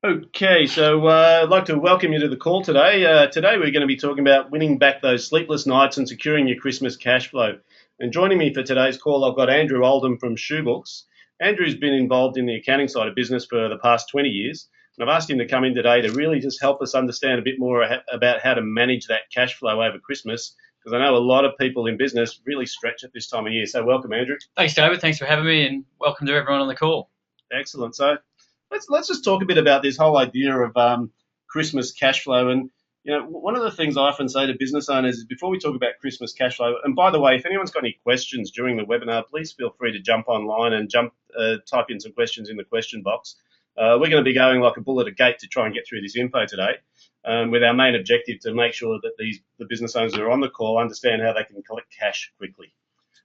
Okay, so I'd like to welcome you to the call today. Today we're going to be talking about winning back those sleepless nights and securing your Christmas cash flow. And joining me for today's call, I've got Andrew Oldham from Shoebooks. Andrew's been involved in the accounting side of business for the past 20 years, and I've asked him to come in today to really just help us understand a bit more about how to manage that cash flow over Christmas, because I know a lot of people in business really stretch at this time of year. So welcome, Andrew. Thanks, David. Thanks for having me, and welcome to everyone on the call. Excellent. So let's just talk a bit about this whole idea of Christmas cash flow. And one of the things I often say to business owners is before we talk about Christmas cash flow. And by the way, if anyone's got any questions during the webinar, please feel free to jump online and type in some questions in the question box. We're going to be going like a bull at a gate to try and get through this info today, with our main objective to make sure that the business owners that are on the call understand how they can collect cash quickly.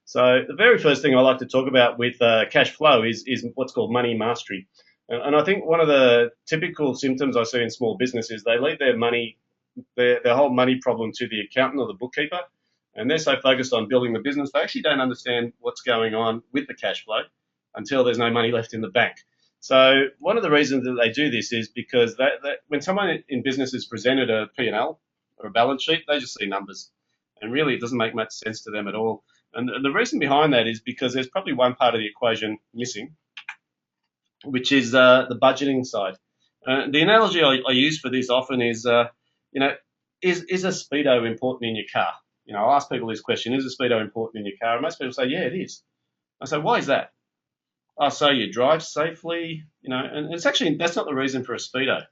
So the very first thing I like to talk about with cash flow is what's called money mastery. And I think one of the typical symptoms I see in small business is they leave their money, their whole money problem to the accountant or the bookkeeper, and they're so focused on building the business, they actually don't understand what's going on with the cash flow until there's no money left in the bank. So one of the reasons that they do this is because when someone in business is presented a P&L or a balance sheet, they just see numbers, and really it doesn't make much sense to them at all. And the reason behind that is because there's probably one part of the equation missing, which is the budgeting side. The analogy I use for this often is, is a speedo important in your car? I'll ask people this question: is a speedo important in your car? And most people say, yeah, it is. I say, why is that? Oh, so you drive safely, and it's actually that's not the reason for a speedo.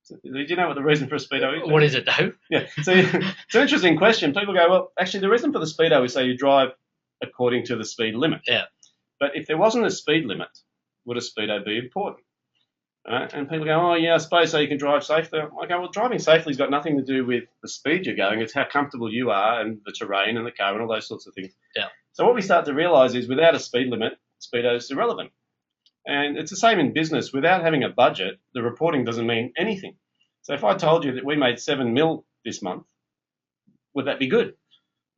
So, do you know what the reason for a speedo is? What is it, though? Yeah, so it's an interesting question. People go, well, actually, the reason for the speedo is so you drive according to the speed limit. Yeah. But if there wasn't a speed limit, would a speedo be important? And people go, oh, yeah, I suppose so you can drive safely. I go, well, driving safely has got nothing to do with the speed you're going. It's how comfortable you are and the terrain and the car and all those sorts of things. Yeah. So what we start to realise is without a speed limit, speedo is irrelevant. And it's the same in business. Without having a budget, the reporting doesn't mean anything. So if I told you that we made 7 mil this month, would that be good?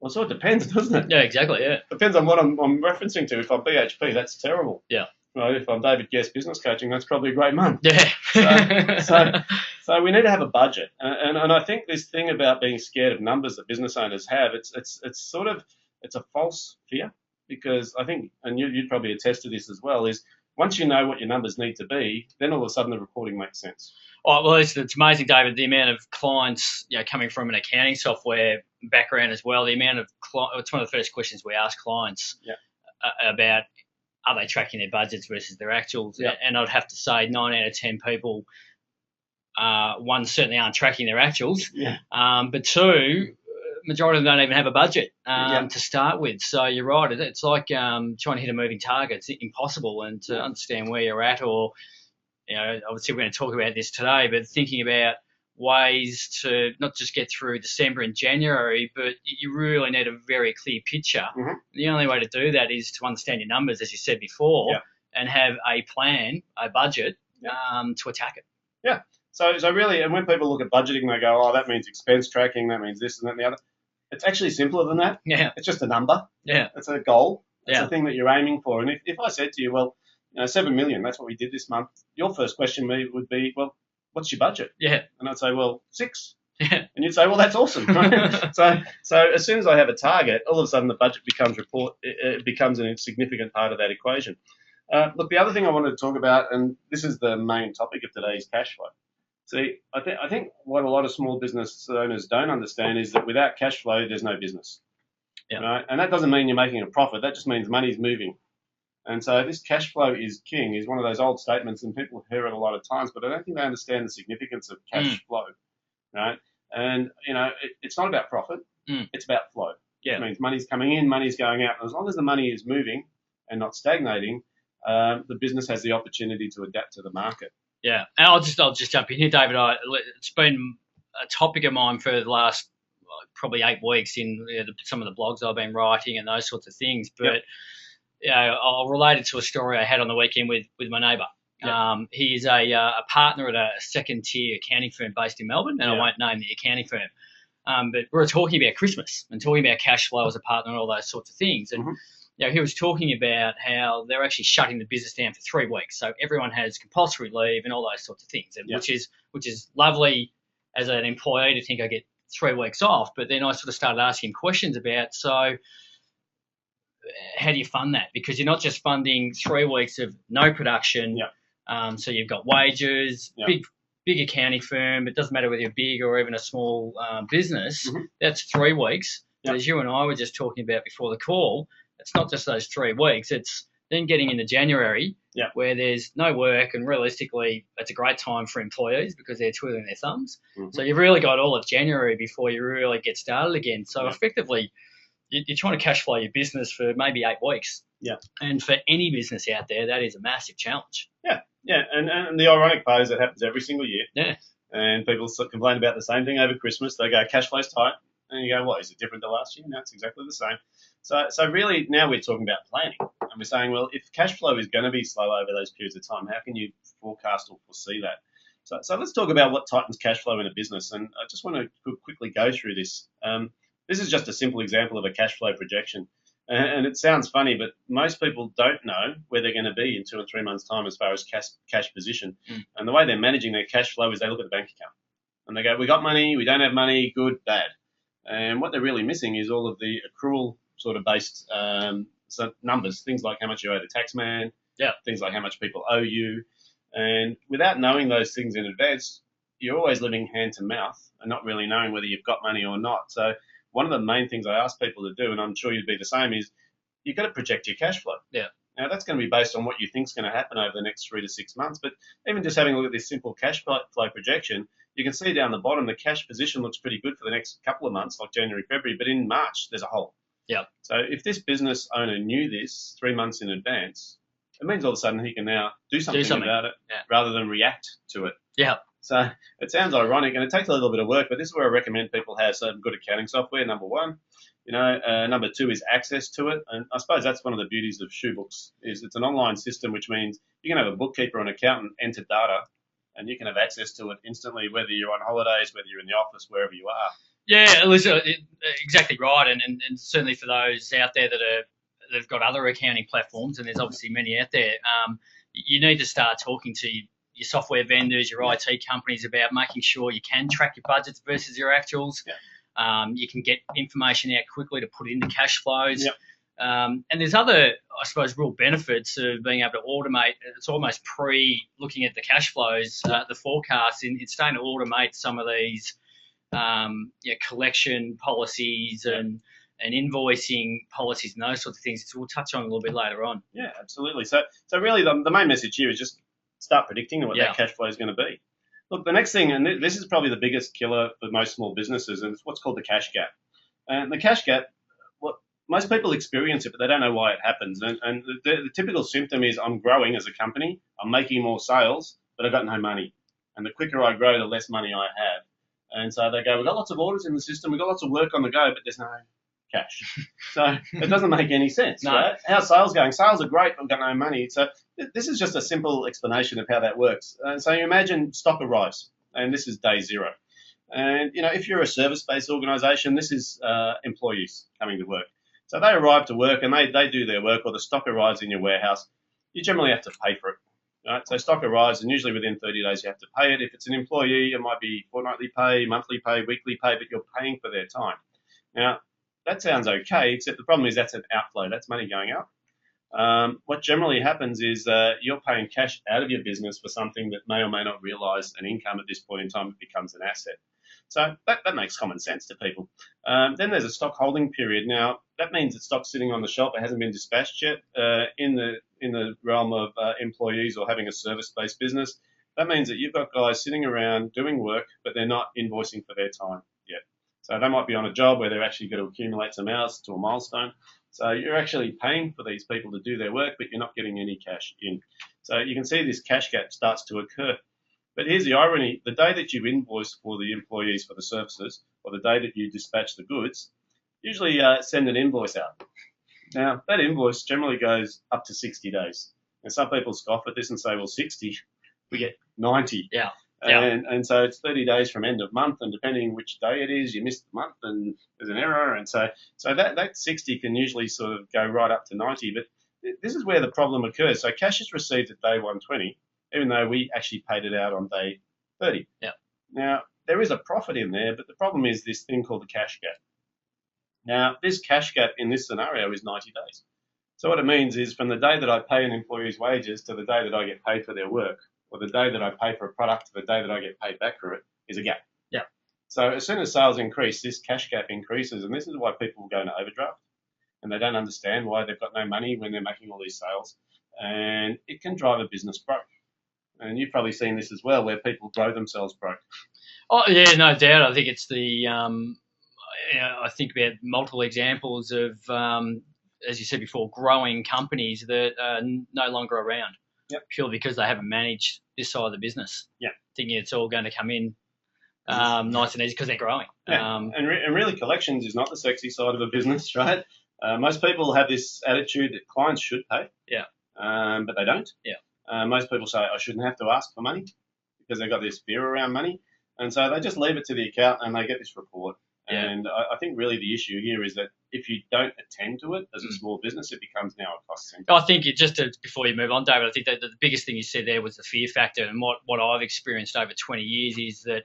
Well, it sort of depends, doesn't it? Yeah, exactly, yeah. Depends on what I'm referencing to. If I'm BHP, that's terrible. Yeah. Right, if I'm David Guest business coaching, that's probably a great month. Yeah. So we need to have a budget. And I think this thing about being scared of numbers that business owners have, it's a false fear, because I think, and you'd probably attest to this as well, is once you know what your numbers need to be, then all of a sudden the reporting makes sense. Oh, well, it's amazing, David, the amount of clients, coming from an accounting software background as well, the amount of it's one of the first questions we ask clients about, are they tracking their budgets versus their actuals? Yeah. And I'd have to say 9 out of 10 people, one, certainly aren't tracking their actuals, but two, majority of them don't even have a budget to start with. So you're right. It's like trying to hit a moving target. It's impossible. And to understand where you're at, or, obviously we're going to talk about this today, but thinking about ways to not just get through December and January, but you really need a very clear picture. Mm-hmm. The only way to do that is to understand your numbers, as you said before, and have a plan, a budget to attack it. Yeah. So really, and when people look at budgeting, they go, oh, that means expense tracking, that means this and that and the other. It's actually simpler than that. Yeah. It's just a number. Yeah. It's a goal. It's a thing that you're aiming for. And if I said to you, well, 7 million, that's what we did this month, your first question would be, well, what's your budget? Yeah. And I'd say, well, 6. Yeah. And you'd say, well, that's awesome. Right? So as soon as I have a target, all of a sudden the budget becomes a significant part of that equation. Look, the other thing I wanted to talk about, and this is the main topic of today's cash flow. See, I think what a lot of small business owners don't understand is that without cash flow, there's no business. Yeah. Right? And that doesn't mean you're making a profit. That just means money's moving. And so this cash flow is king is one of those old statements, and people hear it a lot of times, but I don't think they understand the significance of cash flow, right? And, it's not about profit. It's about flow. Yeah. It means money's coming in, money's going out. And as long as the money is moving and not stagnating, the business has the opportunity to adapt to the market. Yeah, and I'll just jump in here, David. It's been a topic of mine for the last probably 8 weeks in some of the blogs I've been writing and those sorts of things. But I'll relate it to a story I had on the weekend with my neighbour. Yep. He is a partner at a second-tier accounting firm based in Melbourne, and I won't name the accounting firm. But we were talking about Christmas and talking about cash flow as a partner and all those sorts of things. And he was talking about how they're actually shutting the business down for 3 weeks. So everyone has compulsory leave and all those sorts of things, and which is lovely as an employee to think I get 3 weeks off. But then I sort of started asking questions about, so how do you fund that? Because you're not just funding 3 weeks of no production. So you've got wages, big accounting firm. It doesn't matter whether you're big or even a small business. That's 3 weeks. But as you and I were just talking about before the call, it's not just those 3 weeks. It's then getting into January where there's no work, and realistically, it's a great time for employees because they're twiddling their thumbs. So you've really got all of January before you really get started again. So effectively, you're trying to cash flow your business for maybe 8 weeks. And for any business out there, that is a massive challenge. And the ironic part is it happens every single year. And people complain about the same thing over Christmas. They go, cash flow's tight. And you go, what, is it different to last year? No, it's exactly the same. So really now we're talking about planning. And we're saying, well, if cash flow is going to be slow over those periods of time, how can you forecast or foresee that? So let's talk about what tightens cash flow in a business. And I just want to quickly go through this. This is just a simple example of a cash flow projection. And it sounds funny, but most people don't know where they're going to be in 2 or 3 months' time as far as cash position. And the way they're managing their cash flow is they look at the bank account. And they go, we got money, we don't have money, good, bad. And what they're really missing is all of the accrual sort of based numbers, things like how much you owe the tax man, things like how much people owe you. And without knowing those things in advance, you're always living hand to mouth and not really knowing whether you've got money or not. So one of the main things I ask people to do, and I'm sure you'd be the same, is you've got to project your cash flow. Now, that's going to be based on what you think is going to happen over the next 3 to 6 months. But even just having a look at this simple cash flow projection, you can see down the bottom the cash position looks pretty good for the next couple of months, like January, February. But in March, there's a hole. So if this business owner knew this 3 months in advance, it means all of a sudden he can now do something about it rather than react to it. So it sounds ironic, and it takes a little bit of work, but this is where I recommend people have some good accounting software, number one. Number two is access to it, and I suppose that's one of the beauties of Shoebooks is it's an online system, which means you can have a bookkeeper or an accountant enter data, and you can have access to it instantly, whether you're on holidays, whether you're in the office, wherever you are. Yeah, Lisa, exactly right, and certainly for those out there they've got other accounting platforms, and there's obviously many out there. You need to start talking to your software vendors, your IT companies about making sure you can track your budgets versus your actuals. You can get information out quickly to put it into cash flows. And there's other, I suppose, real benefits of being able to automate. It's almost looking at the cash flows, the forecasts. It's starting to automate some of these collection policies and invoicing policies and those sorts of things. So we'll touch on a little bit later on. Yeah, absolutely. So really the main message here is just start predicting what that cash flow is going to be. Look, the next thing, and this is probably the biggest killer for most small businesses, and it's what's called the cash gap. And the cash gap, most people experience it, but they don't know why it happens. And the typical symptom is I'm growing as a company, I'm making more sales, but I've got no money. And the quicker I grow, the less money I have. And so they go, we've got lots of orders in the system, we've got lots of work on the go, but there's no cash. So it doesn't make any sense, right? How's sales going? Sales are great, but I've got no money. So this is just a simple explanation of how that works. And so you imagine stock arrives, and this is day zero. And, if you're a service-based organisation, this is employees coming to work. So they arrive to work, and they do their work, or the stock arrives in your warehouse. You generally have to pay for it. Right? So stock arrives, and usually within 30 days you have to pay it. If it's an employee, it might be fortnightly pay, monthly pay, weekly pay, but you're paying for their time. Now, that sounds okay, except the problem is that's an outflow. That's money going out. What generally happens is you're paying cash out of your business for something that may or may not realise an income at this point in time. It becomes an asset. So that makes common sense to people. Then there's a stock holding period. Now, that means that stock's sitting on the shelf. It hasn't been dispatched yet. In the realm of employees or having a service-based business, that means that you've got guys sitting around doing work, but they're not invoicing for their time yet. So they might be on a job where they're actually going to accumulate some hours to a milestone. So you're actually paying for these people to do their work, but you're not getting any cash in. So you can see this cash gap starts to occur. But here's the irony. The day that you invoice for the employees for the services, or the day that you dispatch the goods, usually send an invoice out. Now, that invoice generally goes up to 60 days. And some people scoff at this and say, well, 60, we get 90. Yeah. And so it's 30 days from end of month, and depending which day it is, you missed the month and there's an error. And so that 60 can usually sort of go right up to 90. But this is where the problem occurs. So cash is received at day 120, even though we actually paid it out on day 30. Yeah. Now, there is a profit in there, but the problem is this thing called the cash gap. Now, this cash gap in this scenario is 90 days. So what it means is from the day that I pay an employee's wages to the day that I get paid for their work, or the day that I pay for a product to the day that I get paid back for it, is a gap. Yeah. So as soon as sales increase, this cash gap increases, and this is why people go into overdraft, and they don't understand why they've got no money when they're making all these sales, and it can drive a business broke. And you've probably seen this as well, where people grow themselves broke. Oh yeah, no doubt. I think it's the I think we had multiple examples of, as you said before, growing companies that are no longer around. Yep. Purely because they haven't managed this side of the business. Yeah. Thinking it's all going to come in nice and easy because they're growing. Yeah. And really, collections is not the sexy side of a business, right? Most people have this attitude that clients should pay. Yeah. But they don't. Yeah. Most people say, I shouldn't have to ask for money because they've got this fear around money. And so they just leave it to the account and they get this report. Yeah. And I think really the issue here is that if you don't attend to it as a small business, it becomes now a cost center. I think before you move on, David, I think that the biggest thing you said there was the fear factor. And what I've experienced over 20 years is that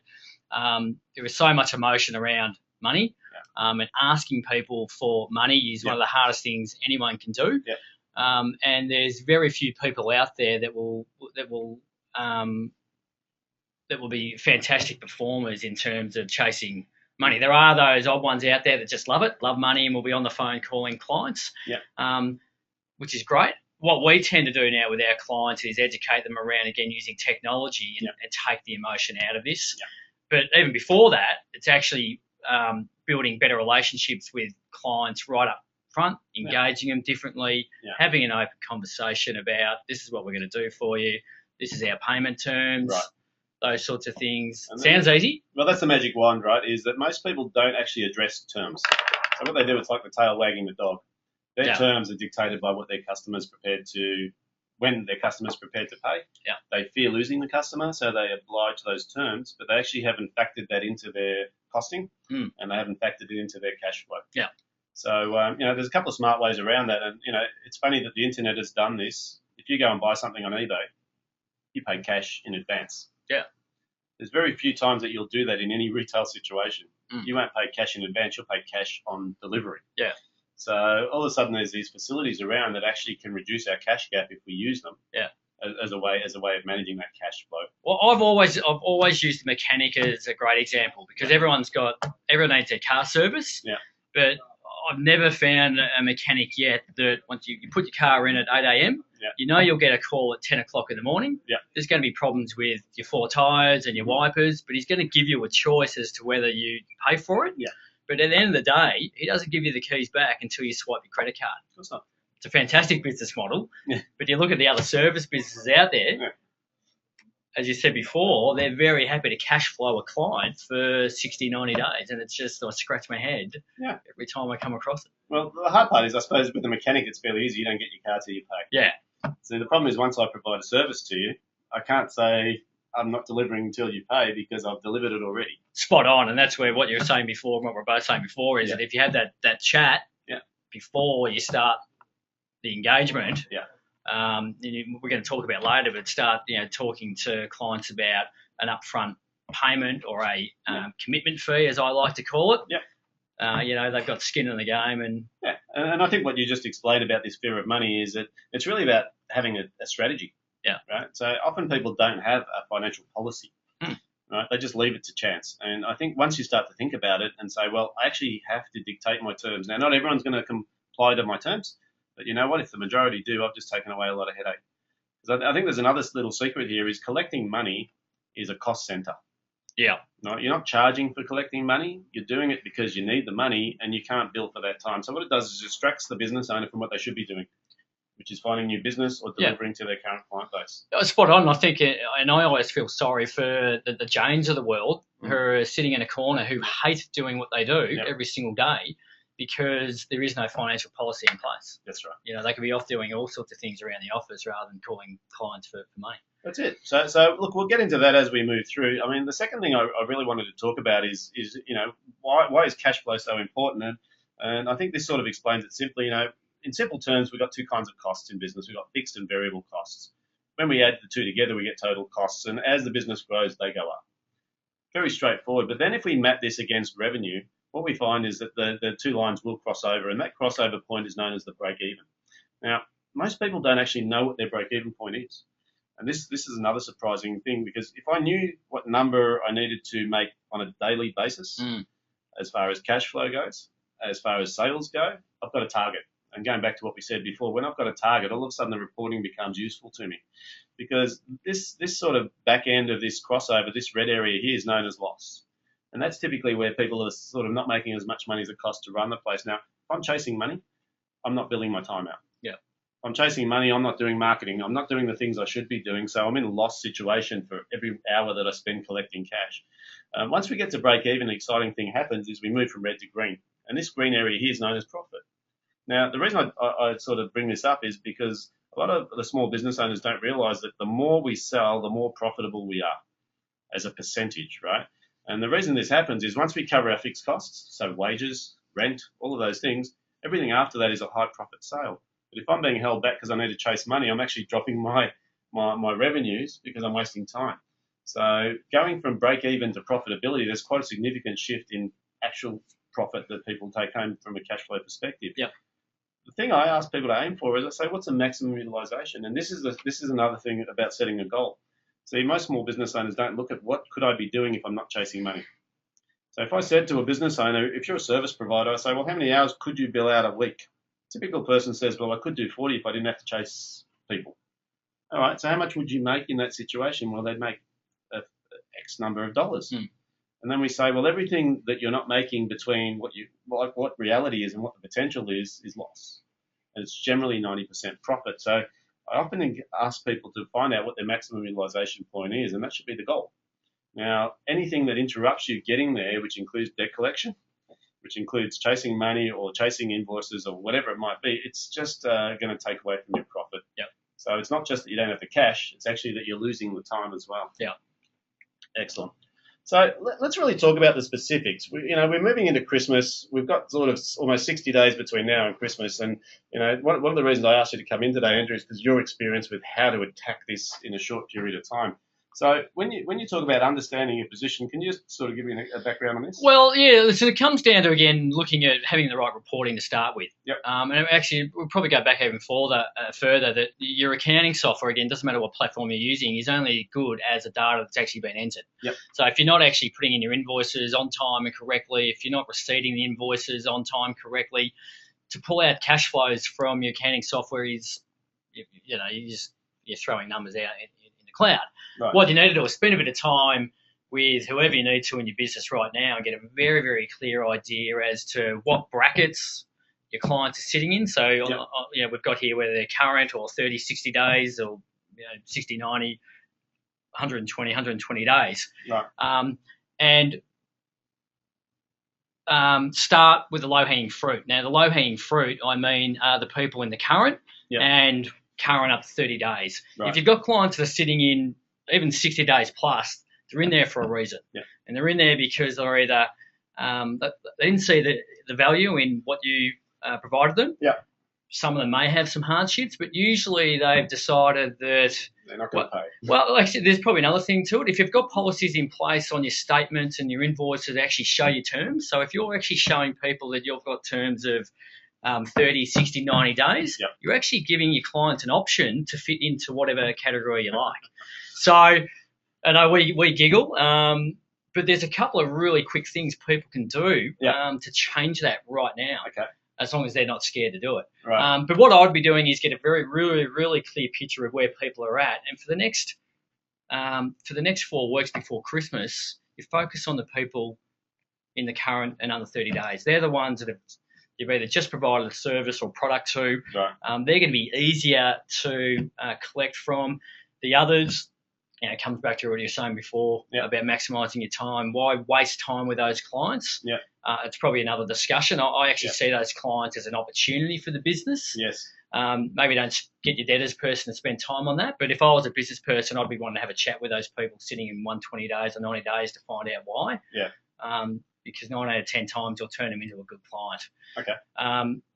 there is so much emotion around money. Yeah. And asking people for money is one of the hardest things anyone can do. Yeah. And there's very few people out there that will be fantastic performers in terms of chasing money. There are those odd ones out there that just love money, and will be on the phone calling clients, which is great. What we tend to do now with our clients is educate them around, again, using technology and take the emotion out of this. Yeah. But even before that, it's actually building better relationships with clients right up front, engaging them differently, having an open conversation about this is what we're going to do for you, this is our payment terms. Right. Those sorts of things. Sounds easy. Well, that's the magic wand, right, is that most people don't actually address terms. So what they do, it's like the tail wagging the dog. Their terms are dictated by what their customer's prepared to, when their customer's prepared to pay. Yeah. They fear losing the customer, so they oblige those terms, but they actually haven't factored that into their costing, and they haven't factored it into their cash flow. Yeah. So, there's a couple of smart ways around that, and, it's funny that the internet has done this. If you go and buy something on eBay, you pay cash in advance. Yeah. There's very few times that you'll do that in any retail situation. You won't pay cash in advance, you'll pay cash on delivery. Yeah. So all of a sudden there's these facilities around that actually can reduce our cash gap if we use them. Yeah. As a way of managing that cash flow. Well, I've always used the mechanic as a great example because everyone needs their car service. Yeah. But I've never found a mechanic yet that once you put your car in at 8 a.m., you'll get a call at 10 o'clock in the morning. Yeah. There's going to be problems with your four tyres and your wipers, but he's going to give you a choice as to whether you pay for it. Yeah. But at the end of the day, he doesn't give you the keys back until you swipe your credit card. Of course not. It's a fantastic business model. Yeah. But you look at the other service businesses out there, as you said before, they're very happy to cash flow a client for 60, 90 days. And it's just, I scratch my head every time I come across it. Well, the hard part is, I suppose, with the mechanic, it's fairly easy. You don't get your car till you pay. Yeah. So the problem is once I provide a service to you, I can't say I'm not delivering until you pay because I've delivered it already. Spot on. And that's where what you were saying before, what we're both saying before, is that if you have that chat before you start the engagement, we're going to talk about later, but start talking to clients about an upfront payment or a commitment fee, as I like to call it. Yeah. They've got skin in the game. And I think what you just explained about this fear of money is that it's really about having a strategy. Yeah. Right. So often people don't have a financial policy. Right. They just leave it to chance. And I think once you start to think about it and say, well, I actually have to dictate my terms. Now, not everyone's going to comply to my terms, but you know what? If the majority do, I've just taken away a lot of headache. Because I think there's another little secret here is collecting money is a cost center. Yeah. No, you're not charging for collecting money. You're doing it because you need the money and you can't bill for that time. So what it does is it distracts the business owner from what they should be doing, which is finding new business or delivering to their current client base. Spot on. I think, and I always feel sorry for the Janes of the world who are sitting in a corner who hate doing what they do every single day because there is no financial policy in place. That's right. They could be off doing all sorts of things around the office rather than calling clients for money. That's it. So look, we'll get into that as we move through. I mean, the second thing I really wanted to talk about is why is cash flow so important? And I think this sort of explains it simply. In simple terms, we've got two kinds of costs in business. We've got fixed and variable costs. When we add the two together, we get total costs, and as the business grows, they go up. Very straightforward. But then if we map this against revenue, what we find is that the two lines will cross over, and that crossover point is known as the break even. Now, most people don't actually know what their break even point is. And this is another surprising thing, because if I knew what number I needed to make on a daily basis, as far as cash flow goes, as far as sales go, I've got a target. And going back to what we said before, when I've got a target, all of a sudden the reporting becomes useful to me, because this sort of back end of this crossover, this red area here, is known as loss. And that's typically where people are sort of not making as much money as it costs to run the place. Now, if I'm chasing money, I'm not billing my time out. Yeah. If I'm chasing money, I'm not doing marketing. I'm not doing the things I should be doing. So I'm in a loss situation for every hour that I spend collecting cash. Once we get to break even, the exciting thing happens is we move from red to green. And this green area here is known as profit. Now, the reason I sort of bring this up is because a lot of the small business owners don't realize that the more we sell, the more profitable we are as a percentage, right? And the reason this happens is once we cover our fixed costs, so wages, rent, all of those things, everything after that is a high profit sale. But if I'm being held back because I need to chase money, I'm actually dropping my revenues because I'm wasting time. So going from break even to profitability, there's quite a significant shift in actual profit that people take home from a cash flow perspective. Yeah. The thing I ask people to aim for is I say, what's the maximum utilization? And this is another thing about setting a goal. See, most small business owners don't look at what could I be doing if I'm not chasing money. So if I said to a business owner, if you're a service provider, I say, well, how many hours could you bill out a week? A typical person says, well, I could do 40 if I didn't have to chase people. All right, so how much would you make in that situation? Well, they'd make X number of dollars. And then we say, well, everything that you're not making between what reality is and what the potential is loss. And it's generally 90% profit. So I often ask people to find out what their maximum utilization point is, and that should be the goal. Now, anything that interrupts you getting there, which includes debt collection, which includes chasing money or chasing invoices or whatever it might be, it's just going to take away from your profit. Yep. So it's not just that you don't have the cash, it's actually that you're losing the time as well. Yeah. Excellent. So let's really talk about the specifics. We're moving into Christmas. We've got sort of almost 60 days between now and Christmas. And, one of the reasons I asked you to come in today, Andrew, is because your experience with how to attack this in a short period of time. So when you talk about understanding your position, can you just sort of give me a background on this? Well, yeah, so it comes down to, again, looking at having the right reporting to start with. Yep. And actually, we'll probably go back even further, that your accounting software, again, doesn't matter what platform you're using, is only good as the data that's actually been entered. Yep. So if you're not actually putting in your invoices on time and correctly, if you're not receiving the invoices on time correctly, to pull out cash flows from your accounting software is, you're throwing numbers out in the cloud. Right. What you need to do is spend a bit of time with whoever you need to in your business right now and get a very, very clear idea as to what brackets your clients are sitting in. So, we've got here whether they're current or 30, 60 days or 60, 90, 120 days. Right. And start with the low-hanging fruit. Now, the low-hanging fruit, I mean, are the people in the current and current up to 30 days. Right. If you've got clients that are sitting in even 60 days plus, they're in there for a reason. Yeah. And they're in there because they're either they didn't see the value in what you provided them. Yeah. Some of them may have some hardships, but usually they've decided that they're not going to pay. Well, like I said, there's probably another thing to it. If you've got policies in place on your statements and your invoices that actually show your terms, so if you're actually showing people that you've got terms of 30, 60, 90 days, you're actually giving your clients an option to fit into whatever category you like. So I know we giggle, but there's a couple of really quick things people can do to change that right now. Okay. As long as they're not scared to do it. Right. But what I'd be doing is get a very, really, really clear picture of where people are at. And for the next 4 weeks before Christmas, you focus on the people in the current and under 30 days. They're the ones that you've either just provided a service or product to. Right. They're going to be easier to collect from. The others, it comes back to what you were saying before about maximising your time. Why waste time with those clients? Yeah. It's probably another discussion. I actually see those clients as an opportunity for the business. Yes. Maybe don't get your debtors person to spend time on that. But if I was a business person, I'd be wanting to have a chat with those people sitting in 120 days or 90 days to find out why. Yeah. Because 9 out of 10 times you'll turn them into a good client. Okay.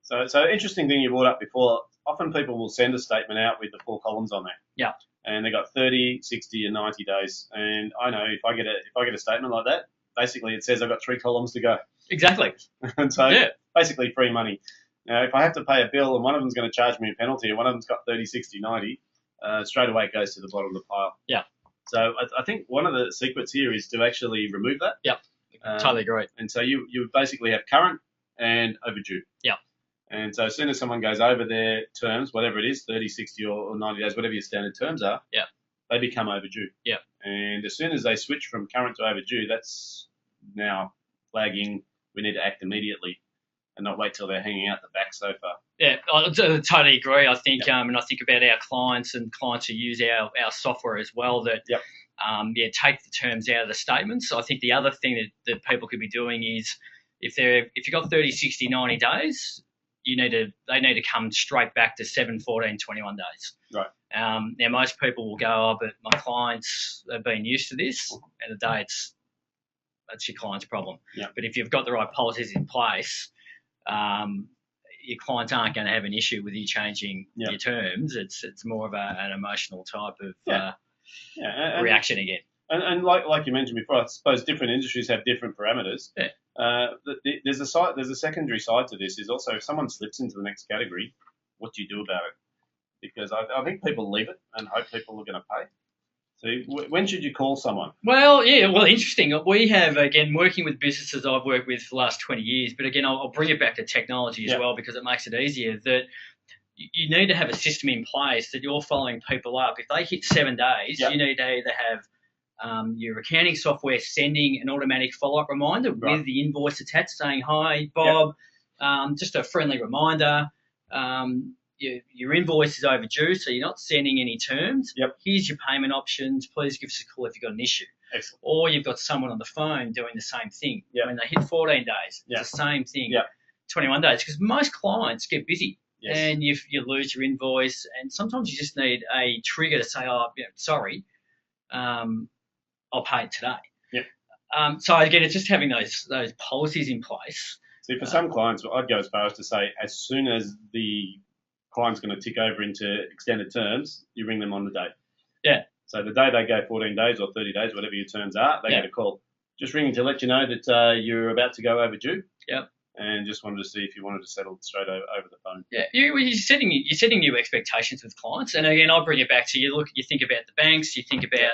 So interesting thing you brought up before. Often people will send a statement out with the 4 columns on there. Yeah. And they got 30, 60, and 90 days. And I know if I get a statement like that, basically it says I've got 3 columns to go. Exactly. And so basically free money. Now, if I have to pay a bill and one of them's going to charge me a penalty and one of them's got 30, 60, 90, straight away it goes to the bottom of the pile. Yeah. So I think one of the secrets here is to actually remove that. Yep. Totally agree. And so you basically have current and overdue. Yeah. And so as soon as someone goes over their terms, whatever it is, 30, 60 or 90 days, whatever your standard terms are, they become overdue. Yeah. And as soon as they switch from current to overdue, that's now flagging we need to act immediately and not wait till they're hanging out the back sofa. Yeah, I totally agree. I think, and I think about our clients and clients who use our software as well, that take the terms out of the statements. I think the other thing that people could be doing is if you've got 30, 60, 90 days, they need to come straight back to 7, 14, 21 days. Right. Now most people will go, but my clients have been used to this, and the day that's your client's problem. Yeah. But if you've got the right policies in place, your clients aren't going to have an issue with you changing your terms. It's more of an emotional type of reaction again. And like you mentioned before, I suppose different industries have different parameters. Yeah. There's a secondary side to this is also if someone slips into the next category, what do you do about it? Because I think people leave it and hope people are going to pay. So when should you call someone? Well, interesting. We have, again, working with businesses I've worked with for the last 20 years, but again, I'll bring it back to technology as well because it makes it easier, that you need to have a system in place that you're following people up. If they hit 7 days, you need to either have your accounting software sending an automatic follow-up reminder with the invoice attached saying, hi, Bob, just a friendly reminder. Your invoice is overdue, so you're not sending any terms. Here's your payment options. Please give us a call if you've got an issue. Excellent. Or you've got someone on the phone doing the same thing. When they hit 14 days, it's the same thing. 21 days, because most clients get busy and you lose your invoice, and sometimes you just need a trigger to say, sorry, I'll pay it today. So again, it's just having those policies in place. See, for some clients, I'd go as far as to say as soon as the client's going to tick over into extended terms, you ring them on the day. Yeah. So the day they go 14 days or 30 days, whatever your terms are, they get a call. Just ringing to let you know that you're about to go overdue. Yep. And just wanted to see if you wanted to settle straight over the phone. Yeah, you're setting new expectations with clients. And again, I'll bring it back to you think about the banks, you think about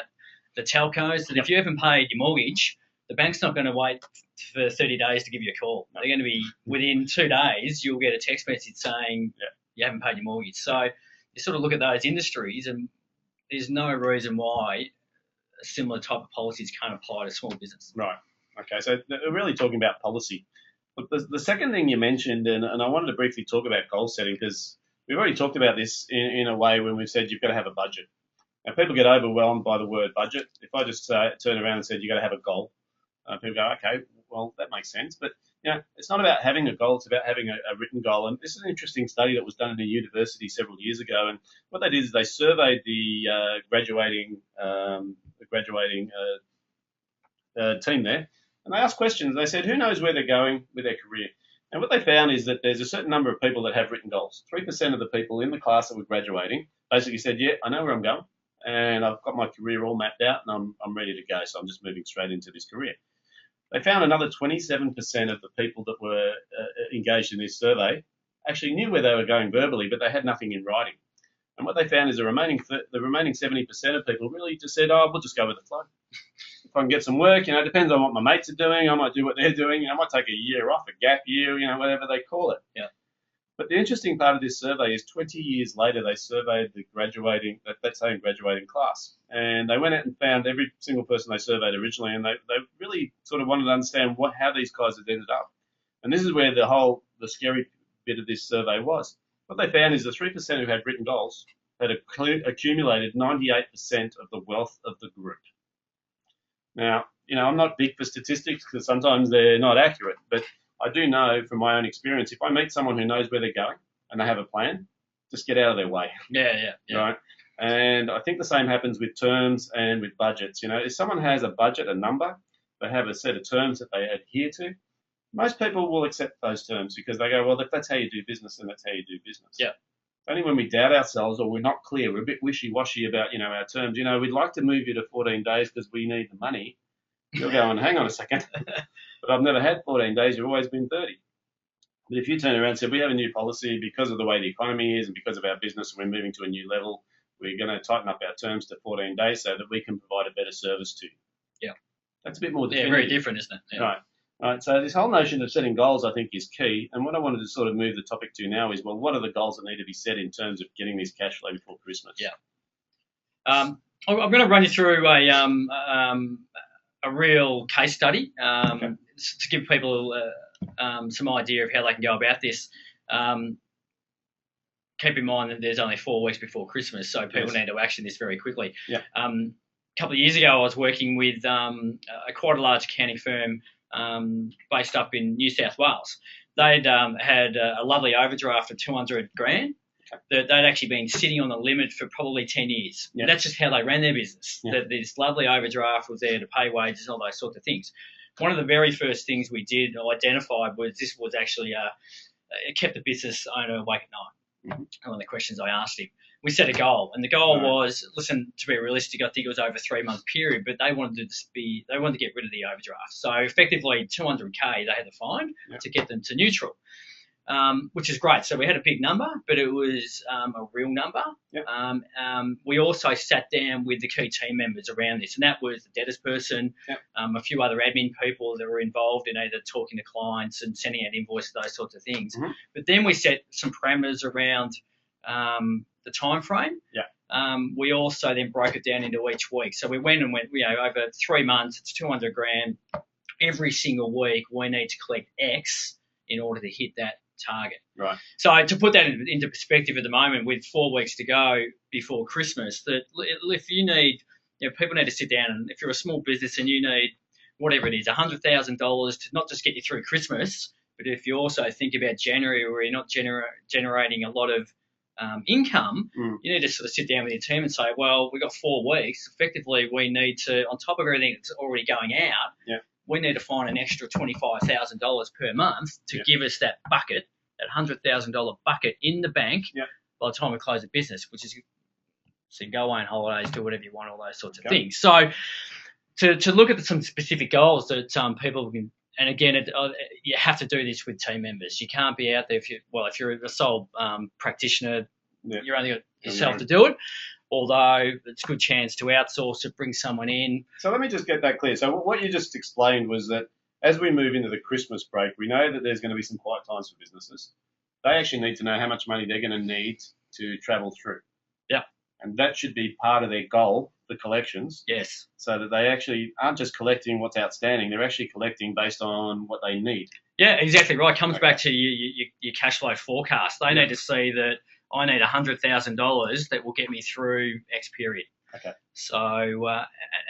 the telcos, that if you haven't paid your mortgage, the bank's not going to wait for 30 days to give you a call. They're going to be within 2 days, you'll get a text message saying you haven't paid your mortgage. So you sort of look at those industries, and there's no reason why a similar type of policies can't apply to small business. Right. Okay. So we're really talking about policy. But the second thing you mentioned, and I wanted to briefly talk about goal setting, because we've already talked about this in a way when we've said you've got to have a budget. Now, people get overwhelmed by the word budget. If I just turn around and said you've got to have a goal, people go, okay, well, that makes sense. But it's not about having a goal. It's about having a written goal. And this is an interesting study that was done in a university several years ago. And what they did is they surveyed the graduating team there. And they asked questions. They said, who knows where they're going with their career? And what they found is that there's a certain number of people that have written goals. 3% of the people in the class that were graduating basically said, I know where I'm going. And I've got my career all mapped out and I'm ready to go. So I'm just moving straight into this career. They found another 27% of the people that were engaged in this survey actually knew where they were going verbally, but they had nothing in writing. And what they found is the remaining 70% of people really just said, we'll just go with the flow. If I can get some work, it depends on what my mates are doing. I might do what they're doing. I might take a year off, a gap year, whatever they call it. Yeah. But the interesting part of this survey is 20 years later, they surveyed the graduating class. And they went out and found every single person they surveyed originally, and they really sort of wanted to understand how these guys had ended up. And this is where the scary bit of this survey was. What they found is the 3% who had written goals had accumulated 98% of the wealth of the group. Now, I'm not big for statistics because sometimes they're not accurate, but I do know from my own experience, if I meet someone who knows where they're going and they have a plan, just get out of their way. Yeah. Right. And I think the same happens with terms and with budgets. If someone has a budget, a number, they have a set of terms that they adhere to. Most people will accept those terms because they go, well, if that's how you do business, then that's how you do business. Yeah. Only when we doubt ourselves or we're not clear, we're a bit wishy-washy about, our terms. We'd like to move you to 14 days because we need the money. You're going, hang on a second. But I've never had 14 days. You've always been 30. But if you turn around and say, we have a new policy because of the way the economy is and because of our business, we're moving to a new level, we're going to tighten up our terms to 14 days so that we can provide a better service to you. Yeah. That's a bit more definitive. Yeah, very different, isn't it? Yeah. Right. So this whole notion of setting goals, I think, is key. And what I wanted to sort of move the topic to now is, well, what are the goals that need to be set in terms of getting this cash flow before Christmas? Yeah. I'm going to run you through a real case study to give people some idea of how they can go about this. Keep in mind that there's only 4 weeks before Christmas, so people need to action this very quickly. Yeah. A couple of years ago, I was working with quite a large accounting firm based up in New South Wales. They'd had a lovely overdraft of $200,000 that they'd actually been sitting on the limit for probably 10 years. Yeah. That's just how they ran their business. Yeah. That this lovely overdraft was there to pay wages and all those sorts of things. One of the very first things we did or identified was this was actually it kept the business owner awake at night. Mm-hmm. One of the questions I asked him. We set a goal, and the goal was, listen, to be realistic, I think it was over a 3-month period, but they wanted to get rid of the overdraft. So effectively, $200,000 they had to find to get them to neutral, which is great. So we had a big number, but it was a real number. Yep. We also sat down with the key team members around this, and that was the debtors person, a few other admin people that were involved in either talking to clients and sending out invoices, those sorts of things. Mm-hmm. But then we set some parameters around the time frame. We also then broke it down into each week. So we went over 3 months, it's $200,000. Every single week we need to collect X in order to hit that target. Right. So to put that into perspective at the moment, with 4 weeks to go before Christmas, that if you need, people need to sit down, and if you're a small business and you need whatever it is, $100,000 to not just get you through Christmas, but if you also think about January where you're not generating a lot of income, you need to sort of sit down with your team and say, well, we've got 4 weeks. Effectively, we need to, on top of everything that's already going out, we need to find an extra $25,000 per month to give us that bucket, that $100,000 bucket in the bank by the time we close the business, which is so you go away on holidays, do whatever you want, all those sorts of things. So to look at some specific goals that people can. And again, you have to do this with team members. You can't be out there if you're a sole practitioner, you're only got yourself to do it. Although it's a good chance to outsource it, bring someone in. So let me just get that clear. So what you just explained was that as we move into the Christmas break, we know that there's going to be some quiet times for businesses. They actually need to know how much money they're going to need to travel through. Yeah. And that should be part of their goal, the collections. Yes. So that they actually aren't just collecting what's outstanding, they're actually collecting based on what they need. Yeah, exactly right. It comes back to your cash flow forecast. They need to see that I need $100,000 that will get me through X period. Okay. So,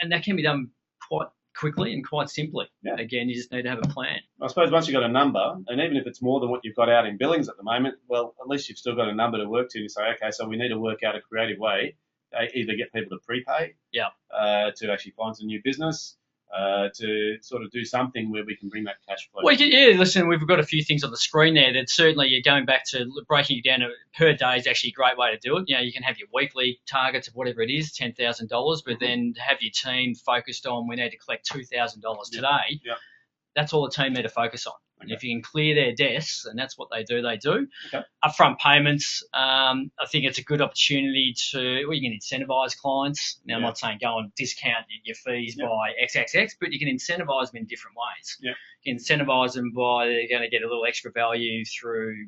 and that can be done quite quickly and quite simply. Yeah. Again, you just need to have a plan. I suppose once you've got a number, and even if it's more than what you've got out in billings at the moment, well, at least you've still got a number to work to. You say, okay, so we need to work out a creative way, either get people to prepay, to actually find some new business, to sort of do something where we can bring that cash flow. Well, listen, we've got a few things on the screen there that certainly you're going back to breaking it down per day is actually a great way to do it. You can have your weekly targets of whatever it is, $10,000, but then have your team focused on we need to collect $2,000 today. Yeah. That's all the team need to focus on. And if you can clear their desks, and that's what they do. Okay. Upfront payments, I think it's a good opportunity you can incentivise clients. Now, I'm not saying go and discount your fees by XXX, but you can incentivise them in different ways. Yeah. You can incentivise them by they're going to get a little extra value through,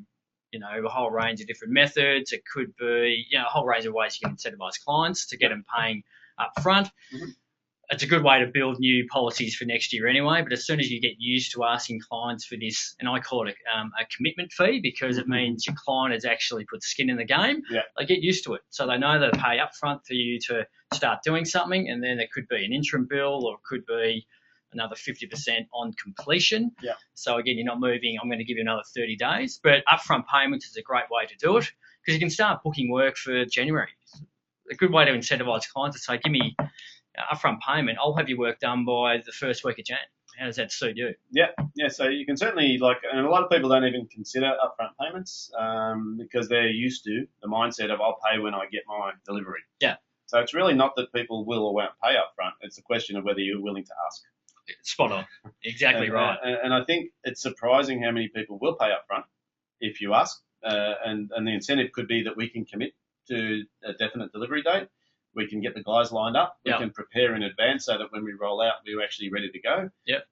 a whole range of different methods. It could be, a whole range of ways you can incentivise clients to get them paying up front. Mm-hmm. It's a good way to build new policies for next year anyway, but as soon as you get used to asking clients for this, and I call it a commitment fee because it means your client has actually put skin in the game, they get used to it. So they know they pay up front for you to start doing something, and then it could be an interim bill or it could be another 50% on completion. Yeah. So again, you're not moving. I'm going to give you another 30 days. But upfront payments is a great way to do it because you can start booking work for January. A good way to incentivize clients to say, give me upfront payment. I'll have your work done by the first week of Jan. How does that suit you? Yeah. So you can certainly and a lot of people don't even consider upfront payments because they're used to the mindset of I'll pay when I get my delivery. Yeah. So it's really not that people will or won't pay upfront. It's a question of whether you're willing to ask. Spot on. Exactly right. And I think it's surprising how many people will pay upfront if you ask. And the incentive could be that we can commit to a definite delivery date. We can get the guys lined up. We can prepare in advance so that when we roll out, we're actually ready to go. Yep.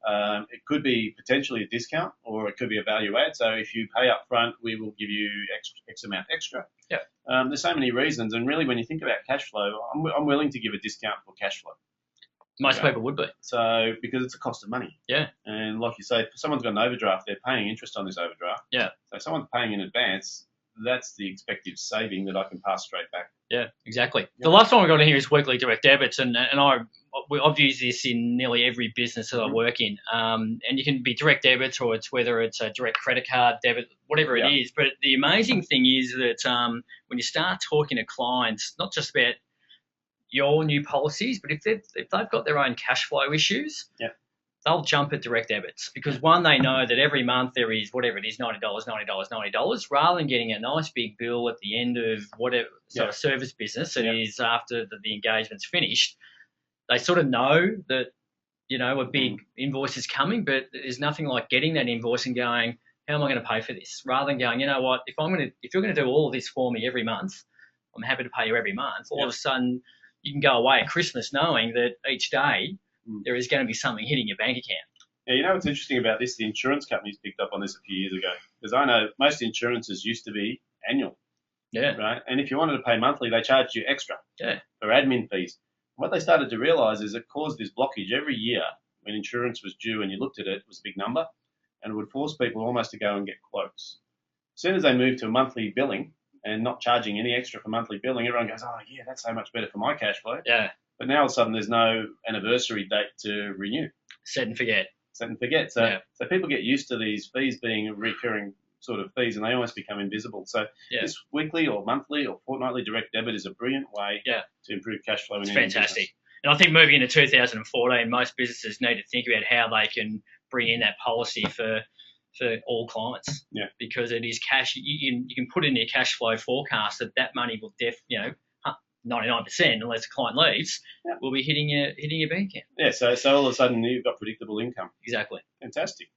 It could be potentially a discount or it could be a value add. So if you pay up front, we will give you X amount extra. Yep. There's so many reasons. And really, when you think about cash flow, I'm willing to give a discount for cash flow. Most people would be. So because it's a cost of money. Yeah. And like you say, if someone's got an overdraft, they're paying interest on this overdraft. Yeah. So if someone's paying in advance, that's the expected saving that I can pass straight back. Yeah, exactly. Yep. The last one we got in here is weekly direct debits, and I've used this in nearly every business that I work in. And you can be direct debits or whether it's a direct credit card debit, whatever it is. But the amazing thing is that when you start talking to clients, not just about your new policies, but if they've got their own cash flow issues, they'll jump at direct debits because one, they know that every month there is whatever it is, $90, rather than getting a nice big bill at the end of whatever sort of service business it is after the engagement's finished. They sort of know that, a big invoice is coming, but there's nothing like getting that invoice and going, how am I going to pay for this? Rather than going, you know what, if you're going to do all of this for me every month, I'm happy to pay you every month. All of a sudden, you can go away at Christmas knowing that each day there is going to be something hitting your bank account. Yeah, what's interesting about this? The insurance companies picked up on this a few years ago because I know most insurances used to be annual. Yeah. Right. And if you wanted to pay monthly, they charged you extra. Yeah. For admin fees. What they started to realise is it caused this blockage every year when insurance was due and you looked at it, it was a big number, and it would force people almost to go and get quotes. As soon as they moved to monthly billing and not charging any extra for monthly billing, everyone goes, oh yeah, that's so much better for my cash flow. Yeah. But now all of a sudden there's no anniversary date to renew. Set and forget. So people get used to these fees being recurring sort of fees and they almost become invisible. So this weekly or monthly or fortnightly direct debit is a brilliant way to improve cash flow. It's fantastic. Business. And I think moving into 2014, most businesses need to think about how they can bring in that policy for all clients. Yeah. Because it is cash. You can put in your cash flow forecast that money will 99%, unless the client leaves, will be hitting your bank account. Yeah, so all of a sudden you've got predictable income. Exactly. Fantastic.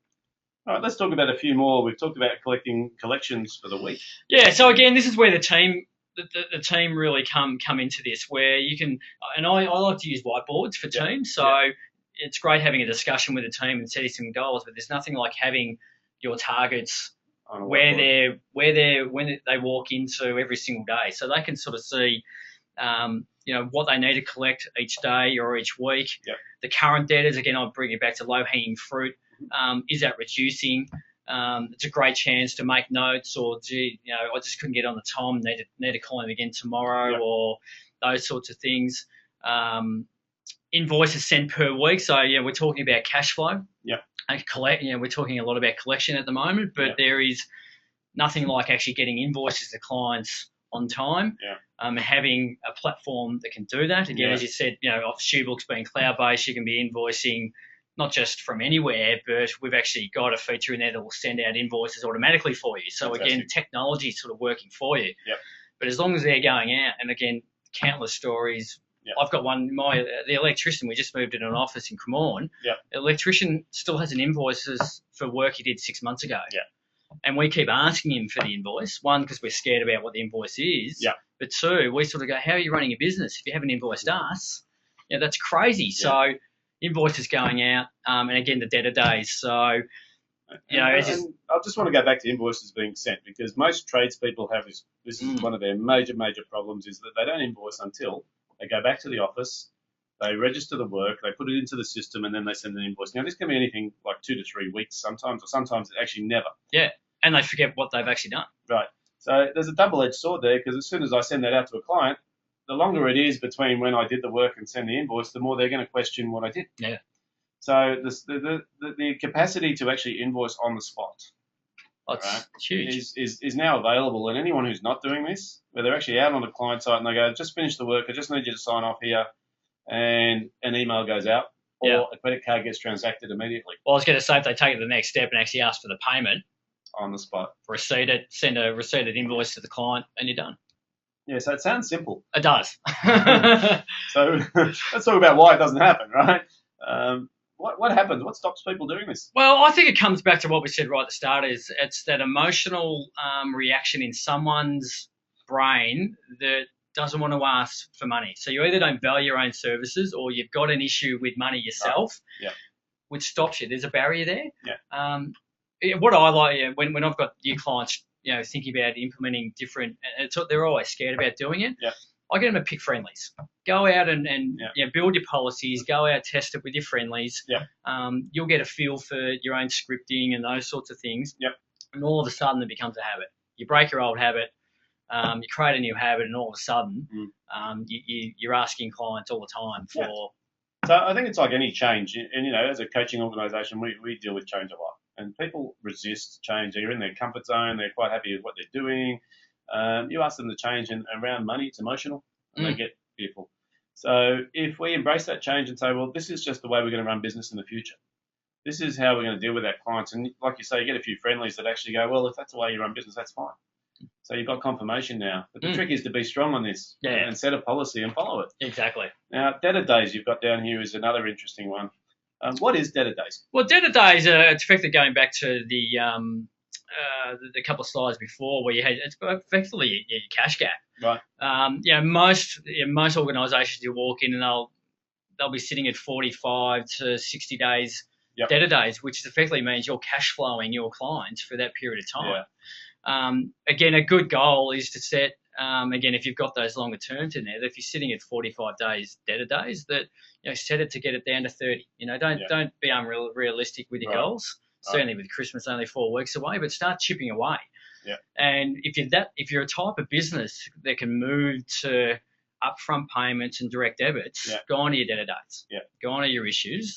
All right, let's talk about a few more. We've talked about collecting collections for the week. Yeah, so again, this is where the team really come into this, where you can, and I like to use whiteboards for teams, so it's great having a discussion with the team and setting some goals, but there's nothing like having your targets when they walk into every single day, so they can sort of see what they need to collect each day or each week. Yep. The current debtors, again, I'll bring it back to low-hanging fruit. Is that reducing? It's a great chance to make notes or, I just couldn't get on the time, need to call him again tomorrow or those sorts of things. Invoices sent per week. So, we're talking about cash flow. Yeah. And we're talking a lot about collection at the moment, but there is nothing like actually getting invoices to clients on time. Yeah. Having a platform that can do that. Again, as you said, off Shoebooks being cloud-based, you can be invoicing not just from anywhere, but we've actually got a feature in there that will send out invoices automatically for you. So again, technology is sort of working for you. Yep. But as long as they're going out, and again, countless stories. Yep. I've got one. The electrician, we just moved in an office in Cremorne. Yep. The electrician still has an invoices for work he did 6 months ago. Yeah. And we keep asking him for the invoice. One, because we're scared about what the invoice is. Yeah. But two, we sort of go, how are you running a business if you haven't invoiced us? That's crazy. Yeah. So invoices going out, and again, the debtor days. So, and I just want to go back to invoices being sent because most tradespeople have this is one of their major problems is that they don't invoice until they go back to the office, they register the work, they put it into the system, and then they send an invoice. Now, this can be anything like 2 to 3 weeks sometimes, or sometimes actually never. Yeah, and they forget what they've actually done. Right. So there's a double-edged sword there because as soon as I send that out to a client, the longer it is between when I did the work and send the invoice, the more they're going to question what I did. Yeah. So the capacity to actually invoice on the spot, That's huge. is now available. And anyone who's not doing this, where they're actually out on the client site and they go, just finish the work, I just need you to sign off here, and an email goes out, or a credit card gets transacted immediately. Well, I was going to say, if they take it the next step and actually ask for the payment on the spot, receipt it, send a receipted invoice to the client, and you're done. Yeah, so it sounds simple. It does. So let's talk about why it doesn't happen, right? What happens? What stops people doing this? Well, I think it comes back to what we said right at the start. Is it's that emotional reaction in someone's brain that doesn't want to ask for money. So you either don't value your own services, or you've got an issue with money yourself, which stops you. There's a barrier there. What I like when I've got new clients, thinking about implementing different, and they're always scared about doing it. I get them to pick friendlies. Go out and build your policies. Go out, test it with your friendlies. You'll get a feel for your own scripting and those sorts of things. And all of a sudden, it becomes a habit. You break your old habit. You create a new habit, and all of a sudden, you're asking clients all the time for. So I think it's like any change, and as a coaching organisation, we deal with change a lot, and people resist change. They're in their comfort zone. They're quite happy with what they're doing. You ask them to change, and around money, it's emotional, and they get fearful. So if we embrace that change and say, well, this is just the way we're going to run business in the future. This is how we're going to deal with our clients. And like you say, you get a few friendlies that actually go, well, if that's the way you run business, that's fine. So you've got confirmation now. But the trick is to be strong on this and set a policy and follow it. Exactly. Now, debtor days you've got down here is another interesting one. What is debtor days? Well, debtor days, it's effectively going back to the couple of slides before, where you had it's effectively your cash gap. Right. Most organisations you walk in and they'll be sitting at 45 to 60 days debtor days, which effectively means you're cash flowing your clients for that period of time. Again, a good goal is to set. Again, if you've got those longer terms in there, that if you're sitting at 45 days debtor days, that set it to get it down to 30. Don't be unrealistic with your goals. Certainly with Christmas only 4 weeks away, but start chipping away. And if you're a type of business that can move to upfront payments and direct debits, go on to your debtor days. Go on to your issues.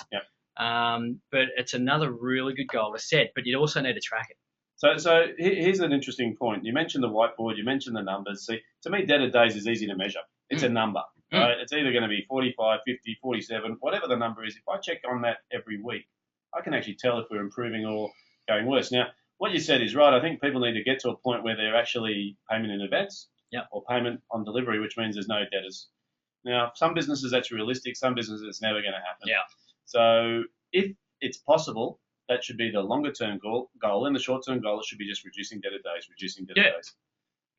But it's another really good goal to set, but you also need to track it. So here's an interesting point. You mentioned the whiteboard, you mentioned the numbers. See, to me, debtor days is easy to measure. It's a number, right? It's either going to be 45, 50, 47, whatever the number is. If I check on that every week, I can actually tell if we're improving or going worse. Now, what you said is right. I think people need to get to a point where they're actually payment in advance or payment on delivery, which means there's no debtors. Now, some businesses that's realistic. Some businesses it's never going to happen. So if it's possible, that should be the longer-term goal. And the short-term goal should be just reducing debtor days.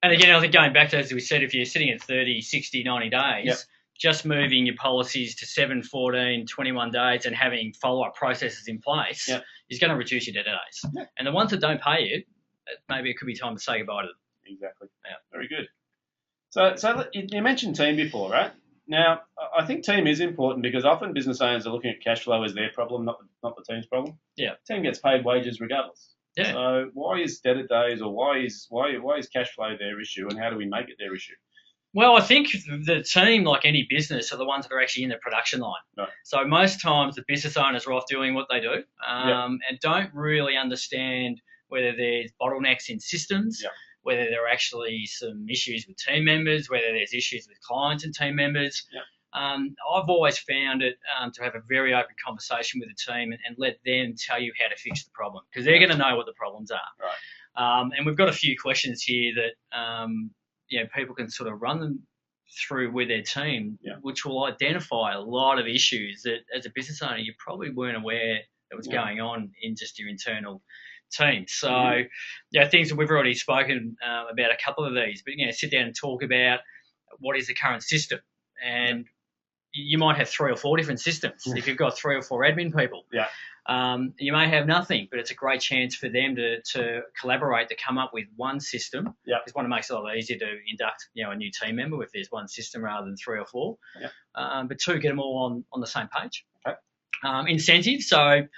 And again, I think going back to, as we said, if you're sitting at 30, 60, 90 days, just moving your policies to 7, 14, 21 days and having follow-up processes in place is going to reduce your debtor days. And the ones that don't pay you, maybe it could be time to say goodbye to them. Exactly. Very good. So you mentioned team before, right? Now, I think team is important because often business owners are looking at cash flow as their problem, not the team's problem. Team gets paid wages regardless. So why is debtor days, or why is cash flow their issue, and how do we make it their issue? Well, I think the team, like any business, are the ones that are actually in the production line. Right. So most times the business owners are off doing what they do and don't really understand whether there's bottlenecks in systems, whether there are actually some issues with team members, whether there's issues with clients and team members. I've always found it to have a very open conversation with the team and let them tell you how to fix the problem, because they're going to know what the problems are. Right. And we've got a few questions here that people can sort of run them through with their team, which will identify a lot of issues that, as a business owner, you probably weren't aware that was going on in just your internal team. So, things that we've already spoken about a couple of these, but sit down and talk about what is the current system, and you might have 3 or 4 different systems. If you've got 3 or 4 admin people, you may have nothing, but it's a great chance for them to collaborate to come up with one system. It's one that makes it a lot easier to induct a new team member if there's one system rather than 3 or 4. But 2, get them all on the same page. Incentives. So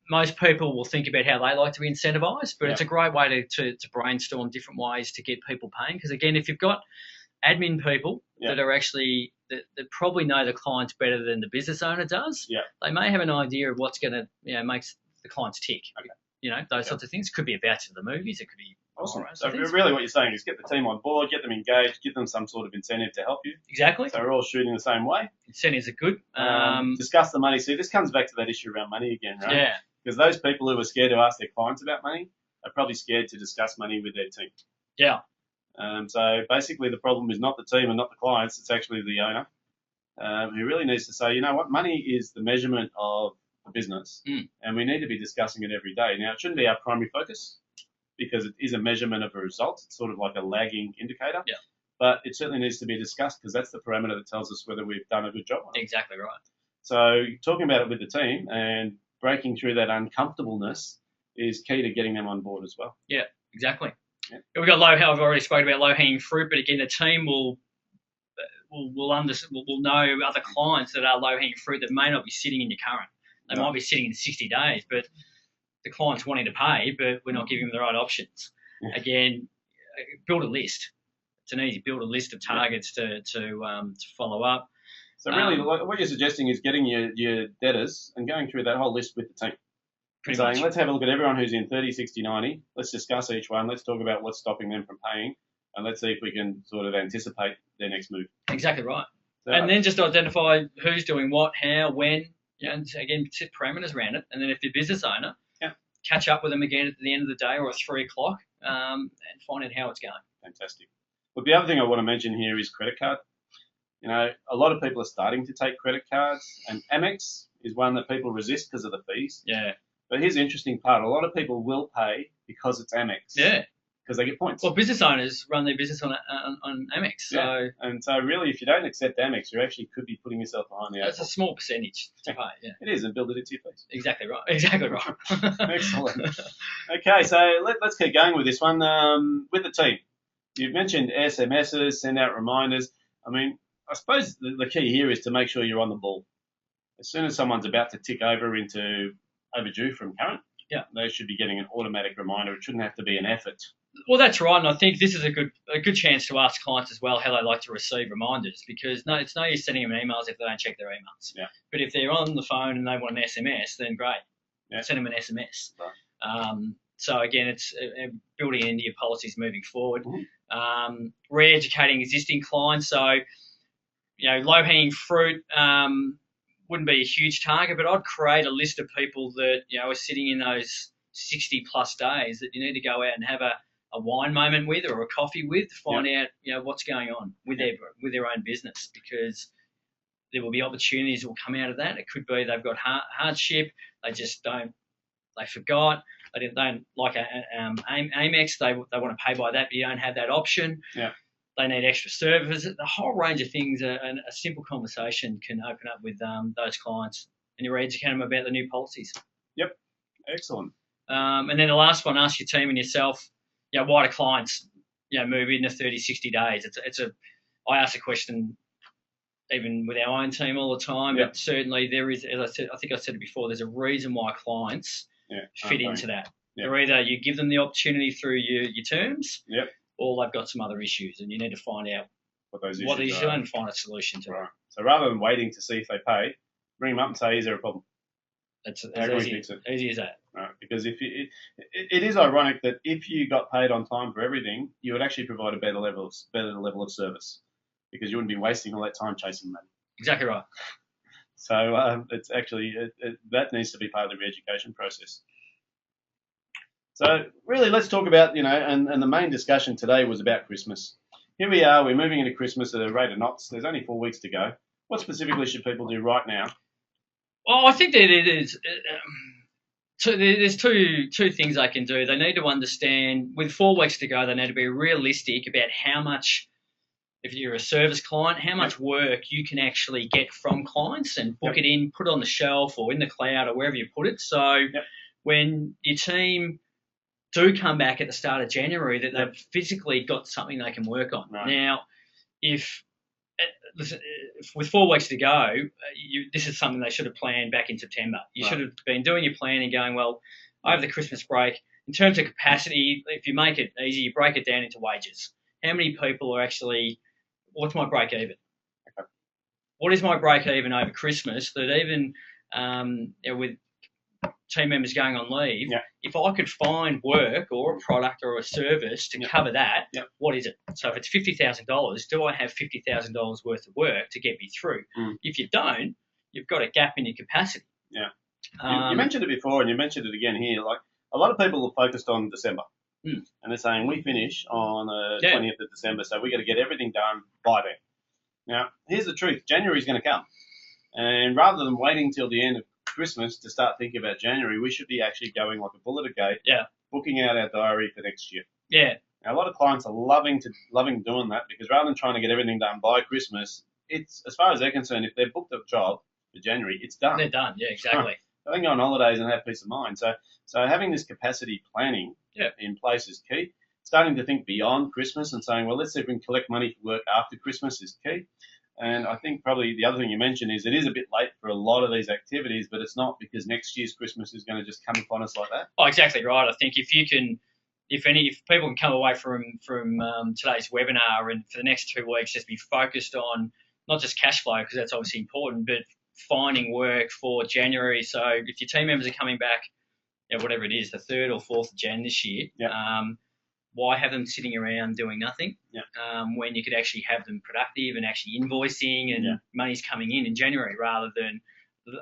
most people will think about how they like to be incentivised, but it's a great way to brainstorm different ways to get people paying. Because again, if you've got admin people that are actually that probably know the clients better than the business owner does. Yeah. They may have an idea of what's going to make the clients tick. Okay. Those sorts of things. Could be a voucher to the movies. It could be awesome. So really what you're saying is get the team on board, get them engaged, give them some sort of incentive to help you. Exactly. So we're all shooting the same way. Incentives are good. Discuss the money. See, this comes back to that issue around money again, right? Yeah. Because those people who are scared to ask their clients about money are probably scared to discuss money with their team. Yeah. So basically the problem is not the team and not the clients, it's actually the owner who really needs to say, you know what, money is the measurement of the business and we need to be discussing it every day. Now, it shouldn't be our primary focus because it is a measurement of a result. It's sort of like a lagging indicator. Yeah. But it certainly needs to be discussed because that's the parameter that tells us whether we've done a good job or not. Exactly right. So talking about it with the team and breaking through that uncomfortableness is key to getting them on board as well. Yeah, exactly. Yeah. We've got I've already spoken about low-hanging fruit, but again, the team will know other clients that are low-hanging fruit that may not be sitting in your current. They might be sitting in 60 days, but the client's wanting to pay, but we're not giving them the right options. Yeah. Again, build a list. It's an easy build a list of targets to follow up. So really, what you're suggesting is getting your debtors and going through that whole list with the team. Saying, let's have a look at everyone who's in 30, 60, 90. Let's discuss each one. Let's talk about what's stopping them from paying, and let's see if we can sort of anticipate their next move. Exactly right. So, and then just identify who's doing what, how, when. And again, set parameters around it. And then if you're a business owner, catch up with them again at the end of the day or at 3 o'clock and find out how it's going. Fantastic. Well, the other thing I want to mention here is credit card. You know, a lot of people are starting to take credit cards, and Amex is one that people resist because of the fees. Yeah. But here's the interesting part. A lot of people will pay because it's Amex. Yeah. Because they get points. Well, business owners run their business on Amex. So. Yeah. And so really, if you don't accept Amex, you actually could be putting yourself behind the eight ball. That's a small percentage to pay. Yeah. It is, and build it into your fees. Exactly right. Exactly right. Excellent. Okay, so let's keep going with this one. With the team, you've mentioned SMSs, send out reminders. I mean, I suppose the key here is to make sure you're on the ball. As soon as someone's about to tick over into overdue from current, they should be getting an automatic reminder. It shouldn't have to be an effort. Well, that's right, and I think this is a good chance to ask clients as well how they like to receive reminders, because it's no use sending them emails if they don't check their emails. Yeah. But if they're on the phone and they want an SMS, then great, send them an SMS. Right. So again, it's building it into your policies moving forward. Mm-hmm. Re-educating existing clients. So, low-hanging fruit wouldn't be a huge target, but I'd create a list of people that are sitting in those 60 plus days that you need to go out and have a wine moment with or a coffee with to find out what's going on with their own business, because there will be opportunities that will come out of that. It could be they've got hardship, they forgot, they don't like Amex, they want to pay by that, but you don't have that option. Yeah. They need extra services. The whole range of things, and a simple conversation can open up with those clients, and you educate them about the new policies. Yep, excellent. And then the last one, ask your team and yourself, why do clients, move into 30, 60 days? I ask a question even with our own team all the time, but certainly there is, as I said, I think I said it before, there's a reason why clients fit into that. Yep. Or either you give them the opportunity through your terms, or they've got some other issues, and you need to find out what those issues are and find a solution to it. So rather than waiting to see if they pay, bring them up and say, is there a problem? That's as easy as that. Right. Because if it is ironic that if you got paid on time for everything, you would actually provide a better level of service, because you wouldn't be wasting all that time chasing money. Exactly right. So it's actually that needs to be part of the re-education process. So really, let's talk about, and the main discussion today was about Christmas. Here we are, we're moving into Christmas at a rate of knots. There's only 4 weeks to go. What specifically should people do right now? Well, I think that it is. There's two things they can do. They need to understand, with 4 weeks to go, they need to be realistic about how much, if you're a service client, how much work you can actually get from clients and book it in, put it on the shelf or in the cloud or wherever you put it. So when your team do come back at the start of January, that they've physically got something they can work on. Right. Now, if with 4 weeks to go, this is something they should have planned back in September. You should have been doing your planning, going, well, over the Christmas break, in terms of capacity, if you make it easy, you break it down into wages. How many people are actually what's my break even? Okay. What is my break even over Christmas that even with team members going on leave, if I could find work or a product or a service to cover that, what is it? So if it's $50,000, do I have $50,000 worth of work to get me through? If you don't, you've got a gap in your capacity. Yeah. You mentioned it before, and you mentioned it again here. Like, a lot of people are focused on December, and they're saying we finish on the 20th of December, so we got to get everything done by then. Now, here's the truth: January is going to come, and rather than waiting till the end of Christmas to start thinking about January, we should be actually going like a bullet a gate, booking out our diary for next year. Yeah. Now, a lot of clients are loving doing that, because rather than trying to get everything done by Christmas, it's, as far as they're concerned, if they've booked a job for January, it's done. They're done. Yeah, exactly. They can go on holidays and have peace of mind. So having this capacity planning in place is key. Starting to think beyond Christmas and saying, well, let's see if we can collect money for work after Christmas is key. And I think probably the other thing you mentioned is it is a bit late for a lot of these activities, but it's not, because next year's Christmas is going to just come upon us like that. Oh, exactly right. I think if people can come away from today's webinar and for the next 2 weeks just be focused on not just cash flow, because that's obviously important, but finding work for January. So if your team members are coming back, whatever it is, the 3rd or 4th of Jan this year, why have them sitting around doing nothing when you could actually have them productive and actually invoicing and money's coming in January, rather than,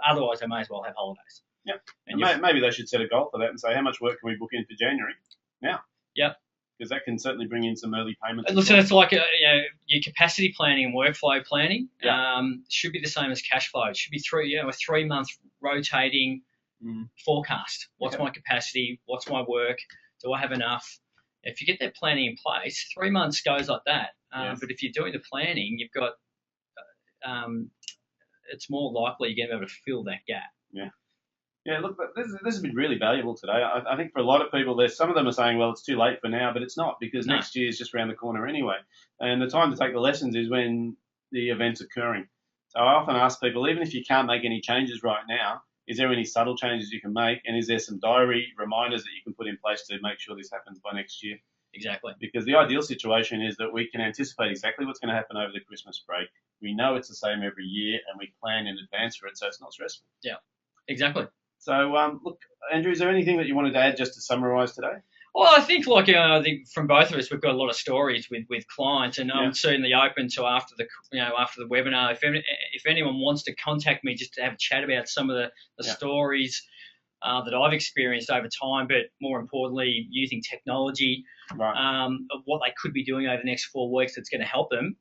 otherwise they may as well have holidays. Yeah, and maybe they should set a goal for that and say, how much work can we book in for January now? Yeah. Because that can certainly bring in some early payments. So it's like your capacity planning and workflow planning should be the same as cash flow. It should be a 3-month rotating forecast. What's my capacity? What's my work? Do I have enough? If you get that planning in place, 3 months goes like that. But if you're doing the planning, you've got it's more likely you're going to be able to fill that gap. Yeah. Yeah, look, this has been really valuable today. I think for a lot of people, some of them are saying, well, it's too late for now, but it's not, because next year is just around the corner anyway. And the time to take the lessons is when the event's occurring. So I often ask people, even if you can't make any changes right now, is there any subtle changes you can make? And is there some diary reminders that you can put in place to make sure this happens by next year? Exactly. Because the ideal situation is that we can anticipate exactly what's going to happen over the Christmas break. We know it's the same every year, and we plan in advance for it, so it's not stressful. Yeah, exactly. So, look, Andrew, is there anything that you wanted to add just to summarise today? Well, I think I think from both of us, we've got a lot of stories with clients, and I'm certainly open to after the webinar. If anyone wants to contact me just to have a chat about some of the stories that I've experienced over time, but more importantly, using technology, of what they could be doing over the next 4 weeks that's going to help them,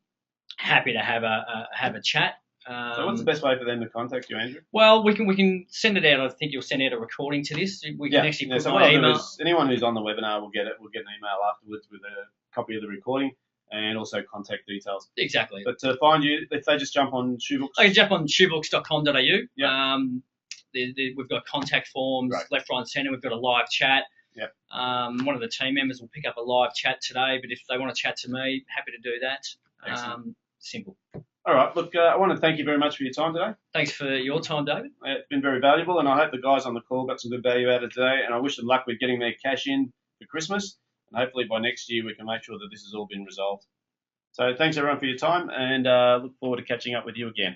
happy to have a chat. So what's the best way for them to contact you, Andrew? Well, we can send it out. I think you'll send out a recording to this. We can actually put my email. Anyone who's on the webinar will get it. We'll get an email afterwards with a copy of the recording and also contact details. Exactly. But to find you, if they just jump on Shoebooks. They can jump on shoebooks.com.au. Yeah. We've got contact forms, left, right, and centre. We've got a live chat. Yeah. One of the team members will pick up a live chat today, but if they want to chat to me, happy to do that. Simple. All right. Look, I want to thank you very much for your time today. Thanks for your time, David. It's been very valuable, and I hope the guys on the call got some good value out of today, and I wish them luck with getting their cash in for Christmas, and hopefully by next year we can make sure that this has all been resolved. So thanks, everyone, for your time, and look forward to catching up with you again.